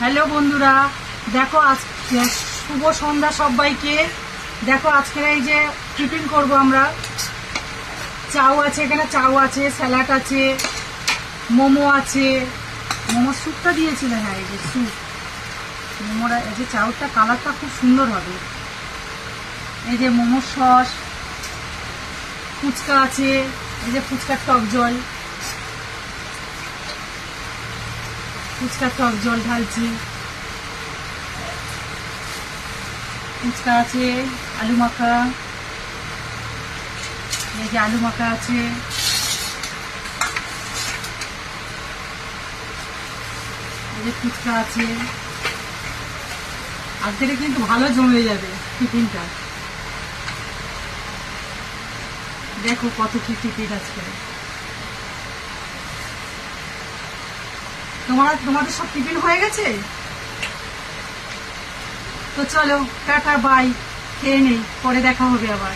Hello বন্ধুরা, দেখো আজ শুভ সন্ধ্যা সবাইকে। দেখো আজকের এই যে টিফিন করব আমরা। চাউ আছে, এখানে চাউ আছে, স্যালাড আছে, মোমো আছে। মোমোর স্যুপটা দিয়েছিল, হ্যাঁ এই যে স্যুপ মোমোরা। এই যে চাউটা কালারটা খুব সুন্দর হবে। এই যে মোমোর সস, ফুচকা আছে, এই যে ফুচকার টক জল, ফুচকার টক জল ঢালছি। ফুচকা আছে, আলু মাখা, এই যে আলু মাখা আছে, এই যে ফুচকা আছে। আজকে কিন্তু ভালো জমে যাবে টিফিনটা। দেখো কত কি টিফিন আজকে। তোমাদের সব টিফিন হয়ে গেছে? তো চলো টাটা বাই, খেয়ে নেই, পরে দেখা হবে আবার।